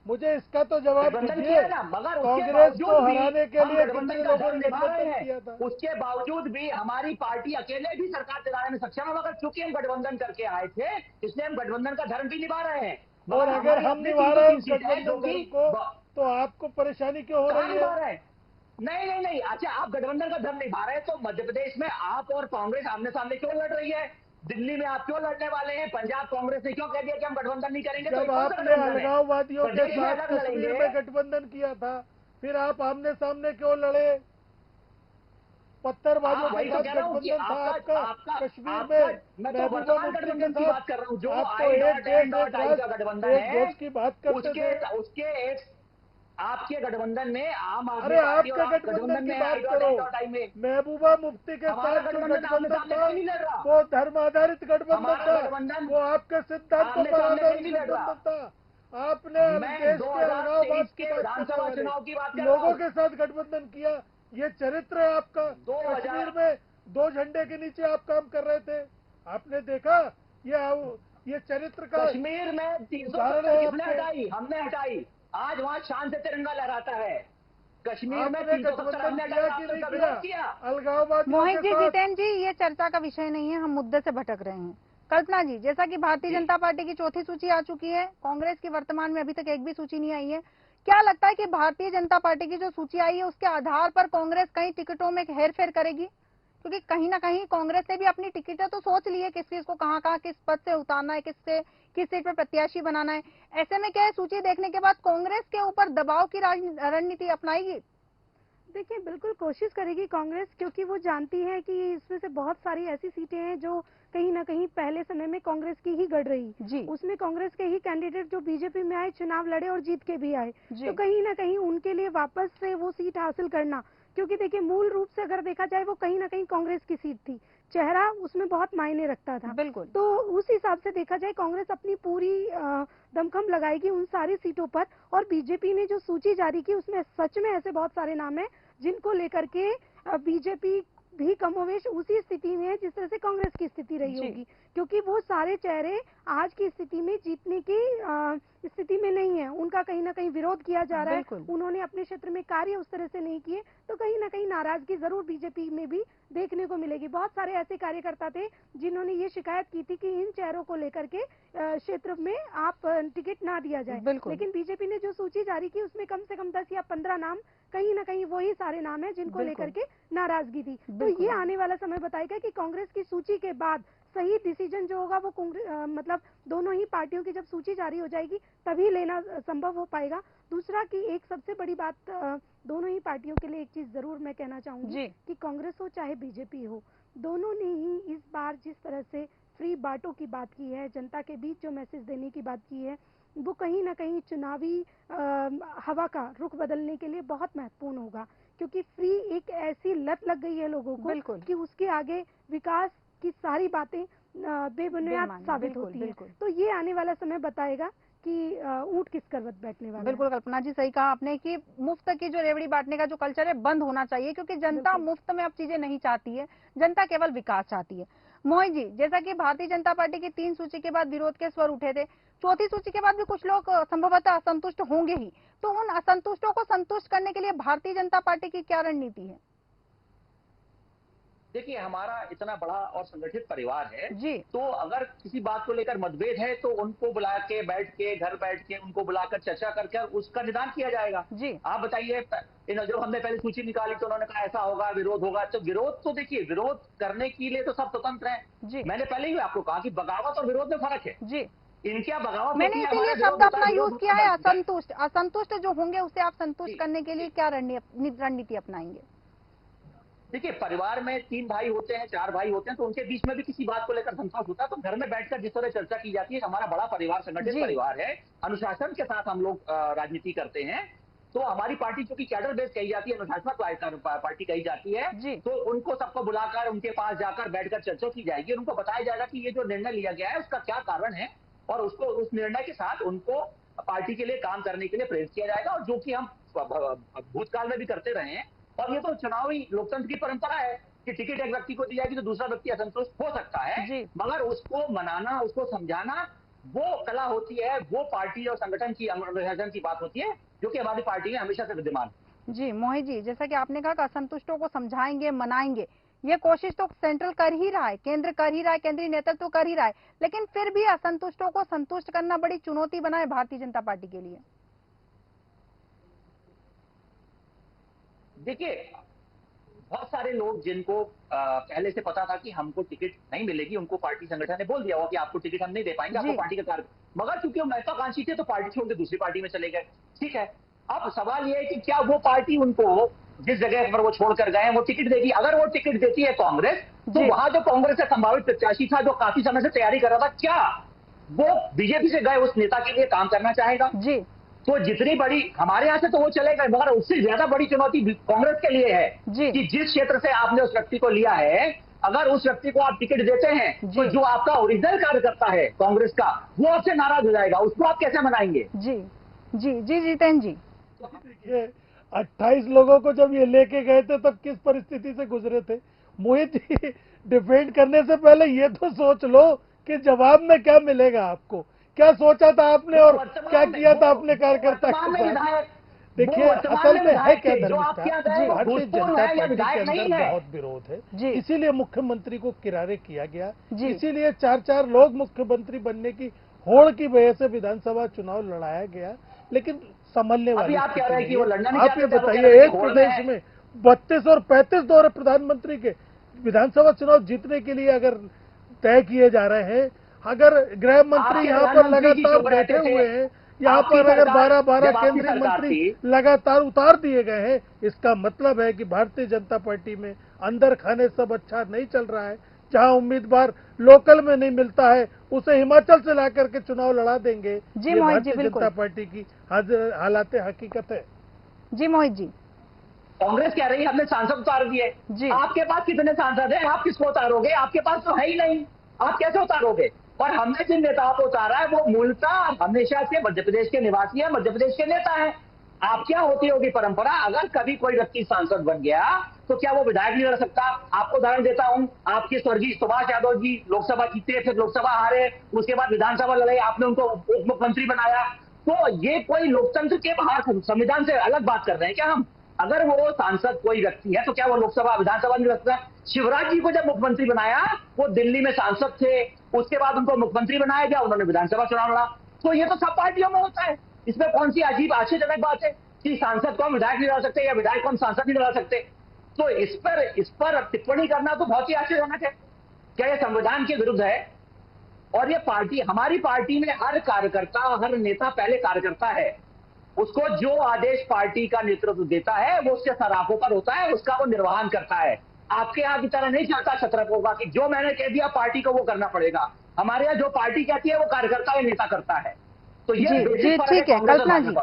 मुझे इसका तो जवाब दीजिए। मगर कांग्रेस को हराने के लिए गठबंधन का दल निभा रहे हैं। उसके बावजूद भी हमारी पार्टी अकेले भी सरकार चलाने में सक्षम है। मगर चूंकि हम गठबंधन करके आए थे इसलिए हम गठबंधन का धर्म भी निभा रहे हैं। और अगर हम निभा रहे हैं गठबंधन को तो आपको परेशानी क्यों हो रही है? नहीं। अच्छा, आप गठबंधन का धर्म निभा रहे हैं तो मध्य प्रदेश में आप और कांग्रेस आमने सामने क्यों लड़ रही है? दिल्ली में आप क्यों लड़ने वाले हैं? पंजाब कांग्रेस ने क्यों कह दिया कि हम गठबंधन नहीं करेंगे? जब आपने अलगाववादियों के साथ कश्मीर में गठबंधन किया था फिर आप आमने सामने क्यों लड़े? पत्थरबाजों के साथ गठबंधन था आपका कश्मीर में, महबूबा मुफ्ती के साथ। आपको एक देश की बात करते थे। उसके आपके गठबंधन में आम आदमी अरे आपके गठबंधन की बात करो, महबूबा मुफ्ती के साथ जो गठबंधन था वो धर्म आधारित गठबंधन था, वो आपके सिद्धांतों पर आधारित गठबंधन था। आपने देश के अलगाववाद की बात, लोगों के साथ गठबंधन किया, ये चरित्र है आपका। कश्मीर में 2 झंडे के नीचे आप काम कर रहे थे, आपने देखा ये चरित्र का। कश्मीर में 370 हमने हटाई, आज वहाँ शान से तिरंगा लहराता है। कश्मीर में 370 किया। अलगाववाद। मोहित जी, जितेंद्र जी, ये चर्चा का विषय नहीं है, हम मुद्दे से भटक रहे हैं। कल्पना जी, जैसा कि भारतीय जनता पार्टी की चौथी सूची आ चुकी है, कांग्रेस की वर्तमान में अभी तक एक भी सूची नहीं आई है, क्या लगता है कि भारतीय जनता पार्टी की जो सूची आई है उसके आधार पर कांग्रेस कई टिकटों में हेरफेर करेगी? क्योंकि कहीं ना कहीं कांग्रेस ने भी अपनी टिकटें तो सोच ली है, किस किस को कहाँ किस पद से उतारना है, किस सीट पर प्रत्याशी बनाना है। ऐसे में क्या है, सूची देखने के बाद कांग्रेस के ऊपर दबाव की रणनीति अपनाएगी? देखिए, बिल्कुल कोशिश करेगी कांग्रेस, क्योंकि वो जानती है कि इसमें से बहुत सारी ऐसी सीटें हैं जो कहीं ना कहीं पहले समय में कांग्रेस की ही गढ़ रही जी। उसमें कांग्रेस के ही कैंडिडेट जो बीजेपी में आए, चुनाव लड़े और जीत के भी आए, तो कहीं ना कहीं उनके लिए वापस से वो सीट हासिल करना, क्योंकि देखिए मूल रूप से अगर देखा जाए वो कहीं ना कहीं कांग्रेस की सीट थी, चेहरा उसमें बहुत मायने रखता था। बिल्कुल। तो उस हिसाब से देखा जाए कांग्रेस अपनी पूरी दमखम लगाएगी उन सारी सीटों पर, और बीजेपी ने जो सूची जारी की उसमें सच में ऐसे बहुत सारे नाम हैं जिनको लेकर के बीजेपी भी कमोवेश उसी स्थिति में है जिस तरह से कांग्रेस की स्थिति रही होगी, क्योंकि वो सारे चेहरे आज की स्थिति में जीतने की स्थिति में नहीं है, उनका कहीं ना कहीं विरोध किया जा रहा है, उन्होंने अपने क्षेत्र में कार्य उस तरह से नहीं किए, तो कहीं ना कहीं नाराजगी जरूर बीजेपी में भी देखने को मिलेगी। बहुत सारे ऐसे कार्यकर्ता थे जिन्होंने ये शिकायत की थी कि इन चेहरों को लेकर के क्षेत्र में आप टिकट ना दिया जाए, लेकिन बीजेपी ने जो सूची जारी की उसमें कम से कम 10 या 15 नाम कहीं ना कहीं वही सारे नाम है जिनको लेकर के नाराजगी थी। तो ये आने वाला समय बताएगा कि कांग्रेस की सूची के बाद सही डिसीजन जो होगा वो मतलब दोनों ही पार्टियों की जब सूची जारी हो जाएगी तभी लेना संभव हो पाएगा। दूसरा कि एक सबसे बड़ी बात दोनों ही पार्टियों के लिए एक चीज जरूर मैं कहना चाहूंगी कि कांग्रेस हो चाहे बीजेपी हो, दोनों ने ही इस बार जिस तरह से फ्री बाटों की बात की है, जनता के बीच जो मैसेज देने की बात की है, वो कहीं ना कहीं चुनावी हवा का रुख बदलने के लिए बहुत महत्वपूर्ण होगा, क्योंकि फ्री एक ऐसी लत लग गई है लोगों को कि उसके आगे विकास की सारी बातें बेबुनियाद साबित होती है। तो ये आने वाला समय बताएगा कि ऊंट किस करवट बैठने वाला। बिल्कुल कल्पना जी, सही कहा आपने कि मुफ्त की जो रेवड़ी बांटने का जो कल्चर है बंद होना चाहिए, क्योंकि जनता मुफ्त में अब चीजें नहीं चाहती है, जनता केवल विकास चाहती है। मोहित जी, जैसा कि भारतीय जनता पार्टी की 3 सूची के बाद विरोध के स्वर उठे थे, 4थी सूची के बाद भी कुछ लोग संभवतः असंतुष्ट होंगे ही, तो उन असंतुष्टों को संतुष्ट करने के लिए भारतीय जनता पार्टी की क्या रणनीति है? देखिए, हमारा इतना बड़ा और संगठित परिवार है जी, तो अगर किसी बात को लेकर मतभेद है तो उनको बुला के घर बैठ के उनको बुलाकर चर्चा करके उसका निदान किया जाएगा। जी, आप बताइए, जब हमने पहले सूची निकाली तो उन्होंने कहा ऐसा होगा, विरोध होगा, तो विरोध तो देखिए, विरोध करने के लिए तो सब स्वतंत्र हैं। मैंने पहले ही आपको कहा कि बगावत और विरोध में फर्क है जी। इनके बगावत, मैंने इसीलिए शब्द अपना यूज किया है असंतुष्ट। असंतुष्ट जो होंगे उसे आप संतुष्ट करने के लिए क्या रणनीति अपनाएंगे? देखिए, परिवार में 3 भाई होते हैं, 4 भाई होते हैं, तो उनके बीच में भी किसी बात को लेकर संतोष होता है, तो घर में बैठकर जिस तरह चर्चा की जाती है, हमारा बड़ा परिवार, संगठित परिवार है, अनुशासन के साथ हम लोग राजनीति करते हैं। तो हमारी पार्टी जो कि कैडर बेस कही जाती है, अनुशासनात्मक पार्टी कही जाती है, तो उनको सबको बुलाकर उनके पास जाकर बैठकर चर्चा की जाएगी, उनको बताया जाएगा कि ये जो निर्णय लिया गया है उसका क्या कारण है, और उसको उस निर्णय के साथ उनको पार्टी के लिए काम करने के लिए प्रेरित किया जाएगा, और जो कि हम भूतकाल में भी करते रहे हैं। और ये तो चुनावी लोकतंत्र की परंपरा है कि टिकट एक व्यक्ति को दी जाएगी तो दूसरा व्यक्ति असंतुष्ट हो सकता है, मगर उसको मनाना, उसको समझाना, वो कला होती है, वो पार्टी और संगठन की अनुशासन की बात होती है, जो कि हमारी पार्टी में हमेशा से विद्यमान है। जी मोहित जी, जैसा कि आपने कहा कि असंतुष्टों को समझाएंगे, मनाएंगे, ये कोशिश तो सेंट्रल कर ही रहा है, केंद्र कर ही रहा है, केंद्रीय नेतृत्व तो कर ही रहा है, लेकिन फिर भी असंतुष्टों को संतुष्ट करना बड़ी चुनौती बना है भारतीय जनता पार्टी के लिए। देखिए, बहुत सारे लोग जिनको पहले से पता था कि हमको टिकट नहीं मिलेगी, उनको पार्टी संगठन ने बोल दिया होगा कि आपको टिकट हम नहीं दे पाएंगे, आपको पार्टी का कार्य, मगर चूंकि वो महत्वाकांक्षी थे तो पार्टी छोड़ के दूसरी पार्टी में चले गए। ठीक है, अब सवाल ये है कि क्या वो पार्टी उनको जिस जगह पर वो छोड़कर गए वो टिकट देगी? अगर वो टिकट देती है कांग्रेस, तो वहां जो कांग्रेस का संभावित प्रत्याशी था जो काफी समय से तैयारी कर रहा था, क्या वो बीजेपी से गए उस नेता के लिए काम करना चाहेगा? जी, तो जितनी बड़ी हमारे यहाँ से तो वो चले गए, मगर उससे ज्यादा बड़ी चुनौती कांग्रेस के लिए है कि जिस क्षेत्र से आपने उस व्यक्ति को लिया है, अगर उस व्यक्ति को आप टिकट देते हैं तो जो आपका ओरिजिनल कार्यकर्ता है कांग्रेस का, वो आपसे नाराज हो जाएगा, उसको आप कैसे मनाएंगे? जी जी जी जितेंद्र जी, देखिए 28 लोगों को जब ये लेके गए थे तब किस परिस्थिति से गुजरे थे? मोहित जी, डिफेंड करने से पहले ये तो सोच लो कि जवाब में क्या मिलेगा आपको, क्या सोचा था आपने और क्या किया था अपने कार्यकर्ता के साथ। देखिए, असल में है क्या धर्मिष्ठा, भारतीय जनता पार्टी के अंदर बहुत विरोध है, इसीलिए मुख्यमंत्री को किरारे किया गया, इसीलिए 4-4 लोग मुख्यमंत्री बनने की होड़ की वजह से विधानसभा चुनाव लड़ाया गया, लेकिन संभलने वाली आप कह रहे हैं कि वो लड़ना नहीं आप ये बताइए, एक प्रदेश में 32 और 35 दौरे प्रधानमंत्री के, विधानसभा चुनाव जीतने के लिए अगर तय किए जा रहे हैं, अगर गृह मंत्री यहाँ पर लगातार बैठे हुए हैं, यहाँ आपकी पर अगर सरकार- 12 जब आपकी केंद्रीय सरकार मंत्री थी- लगातार उतार दिए गए हैं, इसका मतलब है कि भारतीय जनता पार्टी में अंदर खाने सब अच्छा नहीं चल रहा है। जहां उम्मीदवार लोकल में नहीं मिलता है, उसे हिमाचल से ला करके चुनाव लड़ा देंगे। जी ये मोहित जी, भारतीय बिल्कुल। जनता पार्टी की हालात हकीकत है। जी मोहित जी। कांग्रेस कह रही है हमने सांसद उतार दिए। जी। आपके पास कितने सांसद हैं? आप किसको उतारोगे? आपके पास तो है ही नहीं, आप कैसे उतारोगे? और हमने जिन नेताओं को उतारा है वो मूलतः हमेशा से मध्य प्रदेश के निवासी है, मध्य प्रदेश के नेता है। आप क्या होती होगी परंपरा, अगर कभी कोई व्यक्ति सांसद बन गया तो क्या वो विधायक नहीं लड़ सकता? आपको उदाहरण देता हूं, आपके स्वर्गीय सुभाष यादव जी लोकसभा जीते, फिर लोकसभा हारे, उसके बाद विधानसभा लड़े, आपने उनको उप मुख्यमंत्री बनाया। तो ये कोई लोकतंत्र के बाहर, संविधान से अलग बात कर रहे हैं क्या हम? अगर वो सांसद कोई व्यक्ति है तो क्या वो लोकसभा विधानसभा नहीं लड़ सकता? शिवराज जी को जब मुख्यमंत्री बनाया वो दिल्ली में सांसद थे, उसके बाद उनको मुख्यमंत्री बनाया गया, उन्होंने विधानसभा चुनाव लड़ा। तो ये तो सब पार्टियों में होता है। इसमें कौन सी अजीब आश्चर्यजनक बात है कि सांसद को हम विधायक नहीं लड़ा सकते या विधायक को हम सांसद नहीं लड़ा सकते? तो इस पर टिप्पणी करना तो बहुत ही आश्चर्यजनक है। क्या ये संविधान के विरुद्ध है? और ये पार्टी, हमारी पार्टी में हर कार्यकर्ता, हर नेता पहले कार्यकर्ता है। उसको जो आदेश पार्टी का नेतृत्व देता है वो उसके सराखों पर होता है, उसका वो निर्वहन करता है। आपके यहाँ की तरह नहीं चलता छत्रपों का कि जो मैंने कह दिया पार्टी को वो करना पड़ेगा। हमारे यहाँ जो पार्टी कहती है वो कार्यकर्ता या नेता करता है। तो ये जी ठीक है कल्पना जी,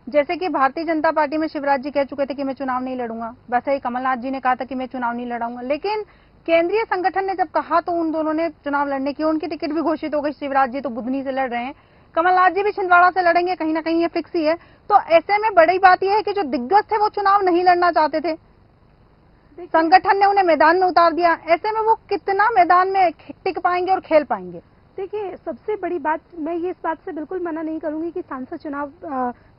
जैसे कि भारतीय जनता पार्टी में शिवराज जी कह चुके थे कि मैं चुनाव नहीं लड़ूंगा, वैसे ही कमलनाथ जी ने कहा था कि मैं चुनाव नहीं लड़ूंगा, लेकिन केंद्रीय संगठन ने जब कहा तो उन दोनों ने चुनाव लड़ने की, उनकी टिकट भी घोषित हो गई। शिवराज जी तो बुधनी से लड़ रहे हैं, कमलनाथ जी भी छिंदवाड़ा से लड़ेंगे, कहीं ना कहीं ये फिक्स ही है। तो ऐसे में बड़ी बात यह है कि जो दिग्गज थे वो चुनाव नहीं लड़ना चाहते थे, संगठन ने उन्हें मैदान में उतार दिया। ऐसे में वो कितना मैदान में टिक पाएंगे और खेल पाएंगे? देखिए, सबसे बड़ी बात, मैं ये इस बात से बिल्कुल मना नहीं करूंगी कि सांसद चुनाव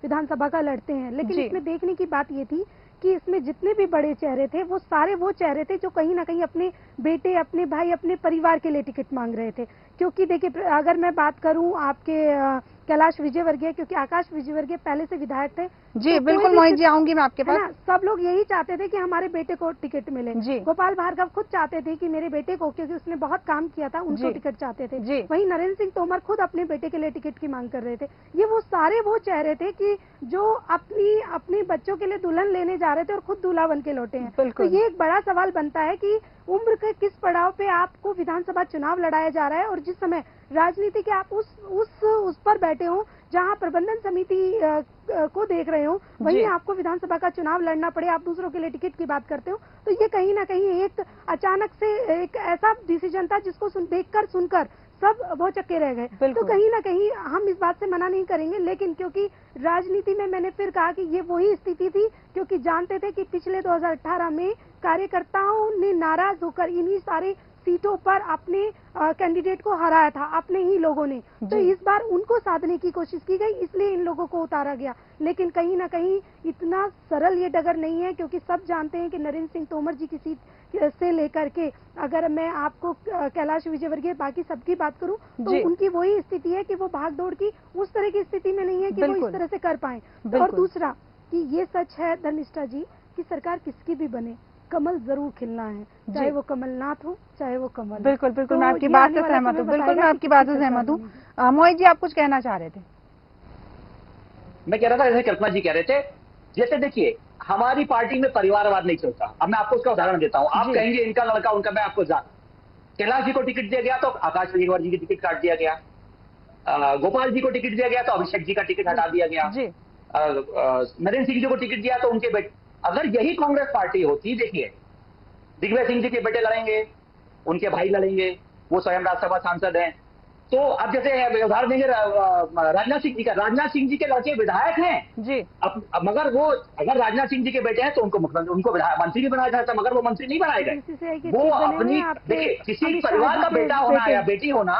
विधानसभा का लड़ते हैं, लेकिन इसमें देखने की बात ये थी कि इसमें जितने भी बड़े चेहरे थे वो सारे वो चेहरे थे जो कहीं ना कहीं अपने बेटे, अपने भाई, अपने परिवार के लिए टिकट मांग रहे थे। क्योंकि देखिए, अगर मैं बात करूं आपके कैलाश विजयवर्गीय, क्योंकि आकाश विजयवर्गीय पहले से विधायक थे। जी तो बिल्कुल मोहित जी, आऊंगी मैं आपके पास। सब लोग यही चाहते थे कि हमारे बेटे को टिकट मिले। गोपाल भार्गव खुद चाहते थे कि मेरे बेटे को, क्योंकि उसने बहुत काम किया था, उनको टिकट चाहते थे। वहीं नरेंद्र सिंह तोमर खुद अपने बेटे के लिए टिकट की मांग कर रहे थे। ये वो सारे वो चेहरे थे कि जो अपनी बच्चों के लिए दुल्हन लेने जा रहे थे और खुद दूल्हा बन के लौटे हैं। तो ये एक बड़ा सवाल बनता है कि उम्र के किस पड़ाव पे आपको विधानसभा चुनाव लड़ाया जा रहा है, और जिस समय राजनीति के आप उस पर बैठे हो जहां प्रबंधन समिति को देख रहे हो, वहीं आपको विधानसभा का चुनाव लड़ना पड़े, आप दूसरों के लिए टिकट की बात करते हो। तो ये कहीं ना कहीं एक अचानक से एक ऐसा डिसीजन था जिसको देखकर सुनकर सब भौचक्के रह गए। तो कहीं ना कहीं हम इस बात से मना नहीं करेंगे, लेकिन क्योंकि राजनीति में मैंने फिर कहा कि ये वही स्थिति थी, क्योंकि जानते थे कि पिछले 2018 में कार्यकर्ताओं ने नाराज होकर इन्हीं सारे सीटों पर अपने कैंडिडेट को हराया था, अपने ही लोगों ने। तो इस बार उनको साधने की कोशिश की गई, इसलिए इन लोगों को उतारा गया। लेकिन कहीं ना कहीं इतना सरल ये डगर नहीं है, क्योंकि सब जानते हैं कि नरेंद्र सिंह तोमर जी की सीट से लेकर के, अगर मैं आपको कैलाश विजयवर्गीय बाकी सबकी बात करूं तो उनकी वही स्थिति है कि वो भाग दौड़ की उस तरह की स्थिति में नहीं है कि वो इस तरह से कर पाए। और दूसरा कि ये सच है धर्मिष्ठा जी कि सरकार किसकी भी बने, कमल जरूर खिलना है, चाहे वो कमलनाथ हो चाहे वो कमल। बिल्कुल बिल्कुल, मैं आपकी बात से सहमत हूँ, बिल्कुल मैं आपकी बात से सहमत हूँ। मोहित जी, आप कुछ कहना चाह रहे थे? मैं कह रहा था, जैसे कल्पना जी कह रहे थे, जैसे देखिए हमारी पार्टी में परिवारवाद नहीं चलता। अब मैं आपको उसका उदाहरण देता हूँ। आप कहेंगे इनका लड़का उनका, मैं आपको कैलाश जी को टिकट दिया गया तो आकाश विजयवर्गीय जी की टिकट काट दिया गया, गोपाल जी को टिकट दिया गया तो अभिषेक जी का टिकट हटा दिया गया, नरेंद्र सिंह जी को टिकट दिया तो उनके बेटे। अगर यही कांग्रेस पार्टी होती, देखिए दिग्विजय सिंह जी के बेटे लड़ेंगे, उनके भाई लड़ेंगे, वो स्वयं राज्यसभा सांसद हैं। तो अब जैसे उदाहरण देंगे राजनाथ सिंह जी का, राजनाथ सिंह जी के लड़के विधायक हैं जी। अब मगर वो अगर राजनाथ सिंह जी के बेटे हैं तो उनको मंत्री भी बनाया जाता, मगर वो मंत्री नहीं बनाए गए। वो अपनी, देखिए किसी परिवार का बेटा होना या बेटी होना,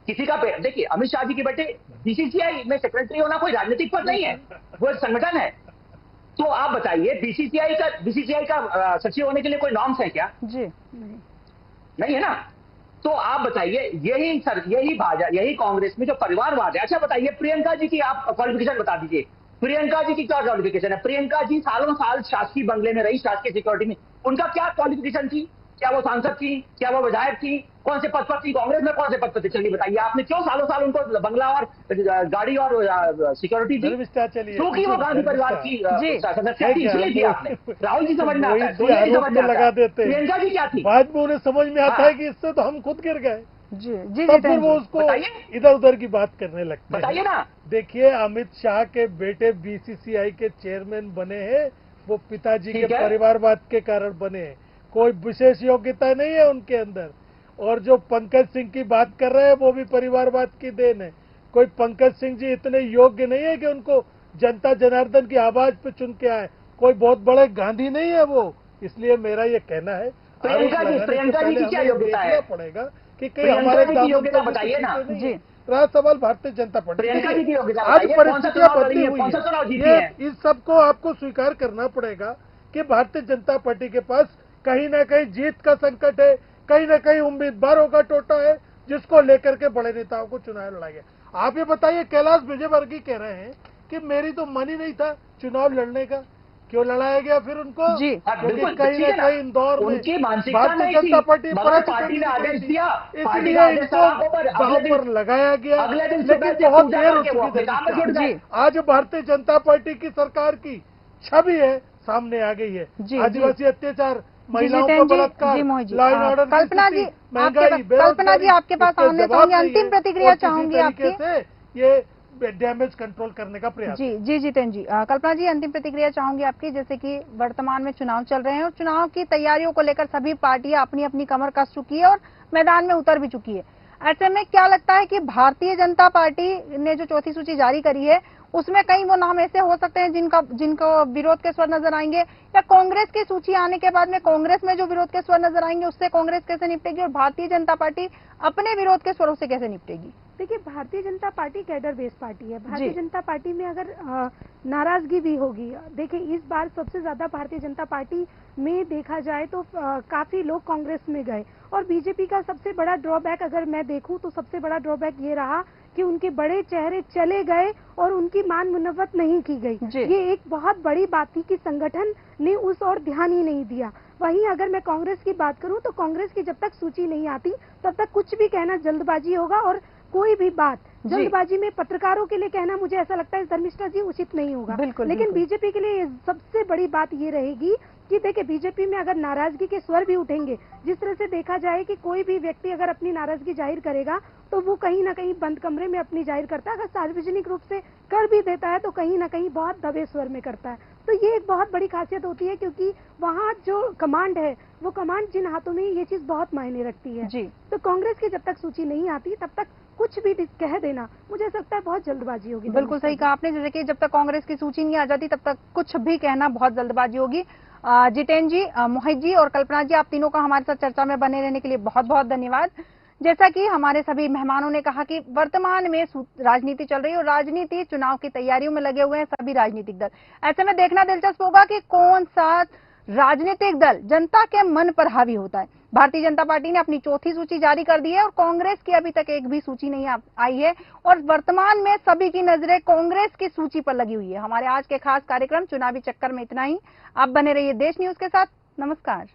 किसी का, देखिए अमित शाह जी के बेटे बीसीसीआई में सेक्रेटरी होना कोई राजनीतिक पद नहीं है, वो एक संगठन है। तो आप बताइए बीसीसीआई का सचिव होने के लिए कोई नॉर्म्स है क्या? जी नहीं है ना। तो आप बताइए, यही कांग्रेस में जो परिवारवाद है। अच्छा बताइए, प्रियंका जी की आप क्वालिफिकेशन बता दीजिए, प्रियंका जी की क्या क्वालिफिकेशन है? प्रियंका जी सालों साल शासकीय बंगले में रही, शासकीय सिक्योरिटी में, उनका क्या क्वालिफिकेशन थी? क्या वो सांसद थी, क्या वो विधायक थी, कौन से पद पर थी कांग्रेस में, कौन से पद पर थी? चलिए बताइए, आपने क्यों सालों साल उनको बंगला और गाड़ी और सिक्योरिटी दी? क्योंकि वो गांधी परिवार की सदस्य थी, इसलिए दिया आपने। राहुल जी समझ में आता है, सोनिया जी समझ में आता है, प्रियंका जी क्या थी? बाद में उन्हें समझ में आता है कि इससे तो हम खुद गिर गए। जी तब फिर वो उसको इधर उधर की बात करने लगते हैं। बताइए ना। देखिए, अमित शाह के बेटे बीसीसीआई के चेयरमैन बने हैं, वो पिताजी के परिवारवाद के कारण बने हैं, कोई विशेष योग्यता नहीं है उनके अंदर। और जो पंकज सिंह की बात कर रहे हैं वो भी परिवारवाद की देन है। कोई पंकज सिंह जी इतने योग्य नहीं है कि उनको जनता जनार्दन की आवाज पे चुन के आए, कोई बहुत बड़े गांधी नहीं है वो। इसलिए मेरा ये कहना है, प्रियंका जी की क्या योग्यता है? पड़ेगा कि कहीं हमारे योग्यता बताइए ना जी। रहा सवाल भारतीय जनता पार्टी, प्रियंका जी की योग्यता आज बताइए, परिस्थितियां बदली हुई कौन सा चुनाव जीती है। है? इस सबको आपको स्वीकार करना पड़ेगा कि भारतीय जनता पार्टी के पास कहीं ना कहीं जीत का संकट है, कहीं ना कहीं उम्मीदवारों का टोटा है, जिसको लेकर के बड़े नेताओं को चुनाव लड़ा गया। आप ये बताइए, कैलाश विजयवर्गीय कह रहे हैं कि मेरी तो मन ही नहीं था चुनाव लड़ने का, क्यों लड़ाया गया फिर उनको? जी क्योंकि कहीं ना कहीं इंदौर में उनकी मानसिकता भारतीय जनता पार्टी पार्टी ने आदेश दिया, इसलिए इनको दांव पर लगाया गया। अगले दिन लेकिन बहुत देर हो चुकी है। आज भारतीय जनता पार्टी की सरकार की छवि है सामने आ गई है। आदिवासी अत्याचार, महिलाओं का बलात्कार, लॉ एंड ऑर्डर, कल्पना जी, कल्पना जी आपके पास आने चाहूंगी, अंतिम प्रतिक्रिया चाहूंगी आपकी। ये डैमेज कंट्रोल करने का प्रयास। जी जितेंद्र जी, कल्पना जी अंतिम प्रतिक्रिया चाहूंगी आपकी। जैसे कि वर्तमान में चुनाव चल रहे हैं और चुनाव की तैयारियों को लेकर सभी पार्टियां अपनी अपनी कमर कस चुकी है और मैदान में उतर भी चुकी है। ऐसे में क्या लगता है कि भारतीय जनता पार्टी ने जो चौथी सूची जारी करी है उसमें कई वो नाम ऐसे हो सकते हैं जिनको विरोध के स्वर नजर आएंगे, या कांग्रेस की सूची आने के बाद में कांग्रेस में जो विरोध के स्वर नजर आएंगे उससे कांग्रेस कैसे निपटेगी और भारतीय जनता पार्टी अपने विरोध के स्वरों से कैसे निपटेगी? देखिए, Bharatiya Janata party cadre based party है। भारतीय जनता पार्टी में अगर नाराजगी भी होगी, देखिए इस बार सबसे ज्यादा भारतीय जनता पार्टी में देखा जाए तो काफी लोग कांग्रेस में गए, और बीजेपी का सबसे बड़ा ड्रॉबैक अगर मैं देखूं तो सबसे बड़ा ड्रॉबैक ये रहा कि उनके बड़े चेहरे चले गए और उनकी मान मुनव्वत नहीं की गई। ये एक बहुत बड़ी बात थी कि संगठन ने उस और ध्यान ही नहीं दिया। वहीं अगर मैं कांग्रेस की बात करूं तो कांग्रेस की जब तक सूची नहीं आती तब तक कुछ भी कहना जल्दबाजी होगा, और कोई भी बात जल्दबाजी में पत्रकारों के लिए कहना मुझे ऐसा लगता है धर्मिष्ठा जी उचित नहीं होगा। लेकिन बीजेपी के लिए सबसे बड़ी बात ये रहेगी कि देखिए, बीजेपी में अगर नाराजगी के स्वर भी उठेंगे, जिस तरह से देखा जाए कि कोई भी व्यक्ति अगर अपनी नाराजगी जाहिर करेगा तो वो कहीं ना कहीं बंद कमरे में अपनी जाहिर करता है, अगर सार्वजनिक रूप से कर भी देता है तो कहीं ना कहीं बहुत दबे स्वर में करता है। तो ये एक बहुत बड़ी खासियत होती है, क्योंकि वहाँ जो कमांड है वो कमांड जिन हाथों में ये चीज बहुत मायने रखती है। तो कांग्रेस की जब तक सूची नहीं आती तब तक कुछ भी कह देना मुझे ऐसा लगता है बहुत जल्दबाजी होगी। बिल्कुल सही कहा आपने, जैसे कि जब तक कांग्रेस की सूची नहीं आ जाती तब तक कुछ भी कहना बहुत जल्दबाजी होगी। जितेंद्र जी, मोहित जी और कल्पना जी, आप तीनों का हमारे साथ चर्चा में बने रहने के लिए बहुत बहुत धन्यवाद। जैसा कि हमारे सभी मेहमानों ने कहा कि वर्तमान में राजनीति चल रही है और राजनीति चुनाव की तैयारियों में लगे हुए हैं सभी राजनीतिक दल। ऐसे में देखना दिलचस्प होगा कि कौन सा राजनीतिक दल जनता के मन पर हावी होता है। भारतीय जनता पार्टी ने अपनी चौथी सूची जारी कर दी है और कांग्रेस की अभी तक एक भी सूची नहीं आई है, और वर्तमान में सभी की नजरें कांग्रेस की सूची पर लगी हुई है। हमारे आज के खास कार्यक्रम चुनावी चक्कर में इतना ही। आप बने रहिए देश न्यूज के साथ। नमस्कार।